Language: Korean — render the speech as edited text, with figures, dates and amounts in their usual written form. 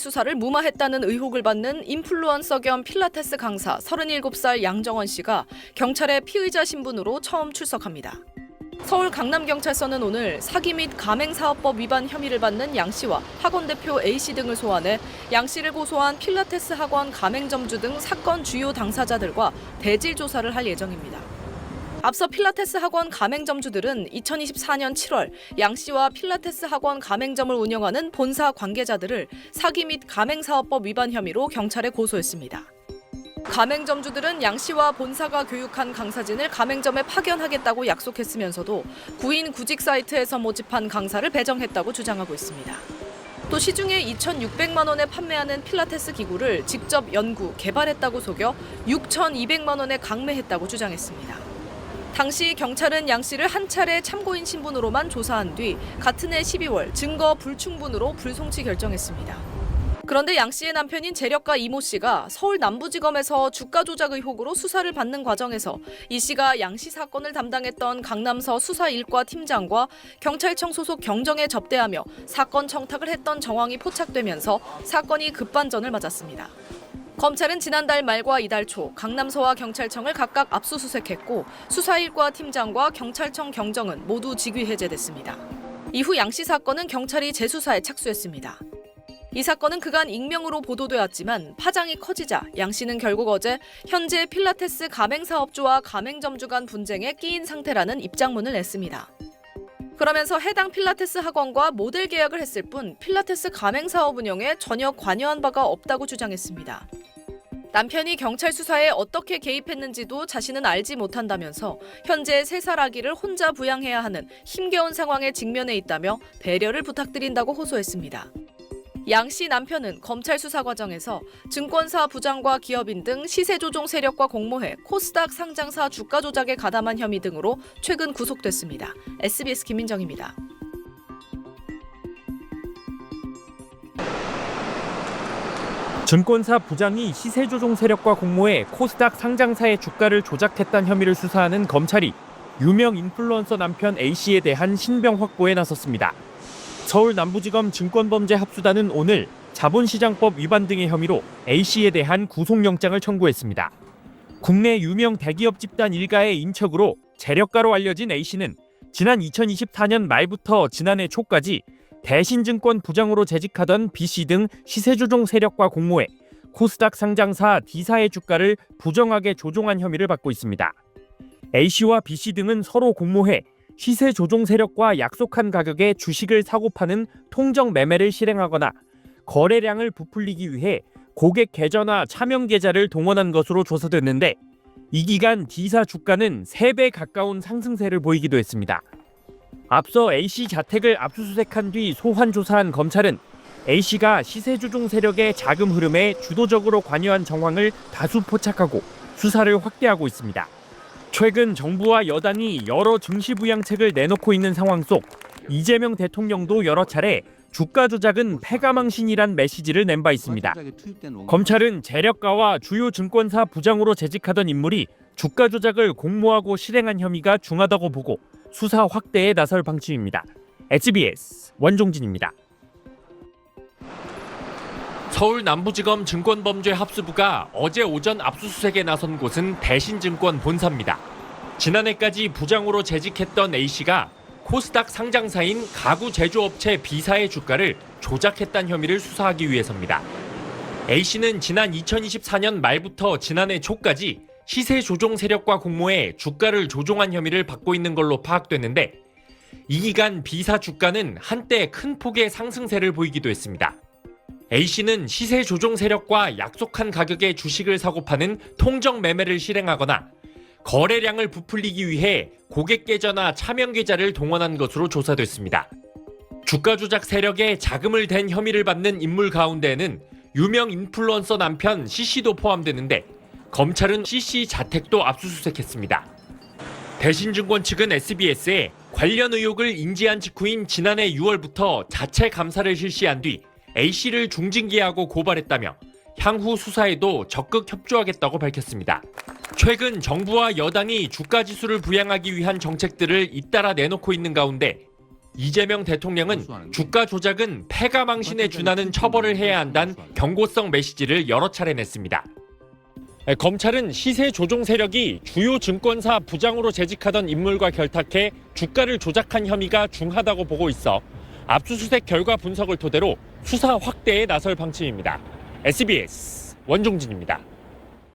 수사를 무마했다는 의혹을 받는 인플루언서 겸 필라테스 강사 37살 양정원 씨가 경찰의 피의자 신분으로 처음 출석합니다. 서울 강남경찰서는 오늘 사기 및 가맹사업법 위반 혐의를 받는 양 씨와 학원 대표 A 씨 등을 소환해 양 씨를 고소한 필라테스 학원 가맹점주 등 사건 주요 당사자들과 대질 조사를 할 예정입니다. 앞서 필라테스 학원 가맹점주들은 2024년 7월 양 씨와 필라테스 학원 가맹점을 운영하는 본사 관계자들을 사기 및 가맹사업법 위반 혐의로 경찰에 고소했습니다. 가맹점주들은 양 씨와 본사가 교육한 강사진을 가맹점에 파견하겠다고 약속했으면서도 구인 구직 사이트에서 모집한 강사를 배정했다고 주장하고 있습니다. 또 시중에 2,600만 원에 판매하는 필라테스 기구를 직접 연구, 개발했다고 속여 6,200만 원에 강매했다고 주장했습니다. 당시 경찰은 양 씨를 한 차례 참고인 신분으로만 조사한 뒤 같은 해 12월 증거 불충분으로 불송치 결정했습니다. 그런데 양 씨의 남편인 재력가 이모 씨가 서울 남부지검에서 주가 조작 의혹으로 수사를 받는 과정에서 이 씨가 양 씨 사건을 담당했던 강남서 수사 1과 팀장과 경찰청 소속 경정에 접대하며 사건 청탁을 했던 정황이 포착되면서 사건이 급반전을 맞았습니다. 검찰은 지난달 말과 이달 초 강남서와 경찰청을 각각 압수수색했고 수사 1과 팀장과 경찰청 경정은 모두 직위 해제됐습니다. 이후 양 씨 사건은 경찰이 재수사에 착수했습니다. 이 사건은 그간 익명으로 보도되었지만 파장이 커지자 양 씨는 결국 어제 현재 필라테스 가맹사업주와 가맹점주 간 분쟁에 끼인 상태라는 입장문을 냈습니다. 그러면서 해당 필라테스 학원과 모델 계약을 했을 뿐 필라테스 가맹사업 운영에 전혀 관여한 바가 없다고 주장했습니다. 남편이 경찰 수사에 어떻게 개입했는지도 자신은 알지 못한다면서 현재 3살 아기를 혼자 부양해야 하는 힘겨운 상황에 직면해 있다며 배려를 부탁드린다고 호소했습니다. 양 씨 남편은 검찰 수사 과정에서 증권사 부장과 기업인 등 시세 조종 세력과 공모해 코스닥 상장사 주가 조작에 가담한 혐의 등으로 최근 구속됐습니다. SBS 김민정입니다. 증권사 부장이 시세 조종 세력과 공모해 코스닥 상장사의 주가를 조작했다는 혐의를 수사하는 검찰이 유명 인플루언서 남편 A씨에 대한 신병 확보에 나섰습니다. 서울 남부지검 증권범죄합수단은 오늘 자본시장법 위반 등의 혐의로 A씨에 대한 구속영장을 청구했습니다. 국내 유명 대기업 집단 일가의 인척으로 재력가로 알려진 A씨는 지난 2024년 말부터 지난해 초까지 대신증권 부장으로 재직하던 B씨 등 시세조종 세력과 공모해 코스닥 상장사 D사의 주가를 부정하게 조종한 혐의를 받고 있습니다. A씨와 B씨 등은 서로 공모해 시세 조종 세력과 약속한 가격에 주식을 사고 파는 통정 매매를 실행하거나 거래량을 부풀리기 위해 고객 계좌나 차명 계좌를 동원한 것으로 조사됐는데 이 기간 D사 주가는 3배 가까운 상승세를 보이기도 했습니다. 앞서 A씨 자택을 압수수색한 뒤 소환 조사한 검찰은 A씨가 시세 조종 세력의 자금 흐름에 주도적으로 관여한 정황을 다수 포착하고 수사를 확대하고 있습니다. 최근 정부와 여당이 여러 증시부양책을 내놓고 있는 상황 속 이재명 대통령도 여러 차례 주가 조작은 패가망신이란 메시지를 낸 바 있습니다. 검찰은 재력가와 주요 증권사 부장으로 재직하던 인물이 주가 조작을 공모하고 실행한 혐의가 중하다고 보고 수사 확대에 나설 방침입니다. SBS 원종진입니다. 서울 남부지검 증권범죄합수부가 어제 오전 압수수색에 나선 곳은 대신증권 본사입니다. 지난해까지 부장으로 재직했던 A씨가 코스닥 상장사인 가구 제조업체 B사의 주가를 조작했다는 혐의를 수사하기 위해서입니다. A씨는 지난 2024년 말부터 지난해 초까지 시세 조종 세력과 공모해 주가를 조종한 혐의를 받고 있는 걸로 파악됐는데 이 기간 B사 주가는 한때 큰 폭의 상승세를 보이기도 했습니다. A씨는 시세 조종 세력과 약속한 가격에 주식을 사고 파는 통정 매매를 실행하거나 거래량을 부풀리기 위해 고객 계좌나 차명 계좌를 동원한 것으로 조사됐습니다. 주가 조작 세력에 자금을 댄 혐의를 받는 인물 가운데에는 유명 인플루언서 남편 C씨도 포함되는데 검찰은 C씨 자택도 압수수색했습니다. 대신증권 측은 SBS에 관련 의혹을 인지한 직후인 지난해 6월부터 자체 감사를 실시한 뒤 A씨를 중징계하고 고발했다며 향후 수사에도 적극 협조하겠다고 밝혔습니다. 최근 정부와 여당이 주가 지수를 부양하기 위한 정책들을 잇따라 내놓고 있는 가운데 이재명 대통령은 주가 조작은 패가 망신에 준하는 처벌을 해야 한다는 경고성 메시지를 여러 차례 냈습니다. 검찰은 시세 조종 세력이 주요 증권사 부장으로 재직하던 인물과 결탁해 주가를 조작한 혐의가 중하다고 보고 있어 압수수색 결과 분석을 토대로 수사 확대에 나설 방침입니다. SBS 원종진입니다.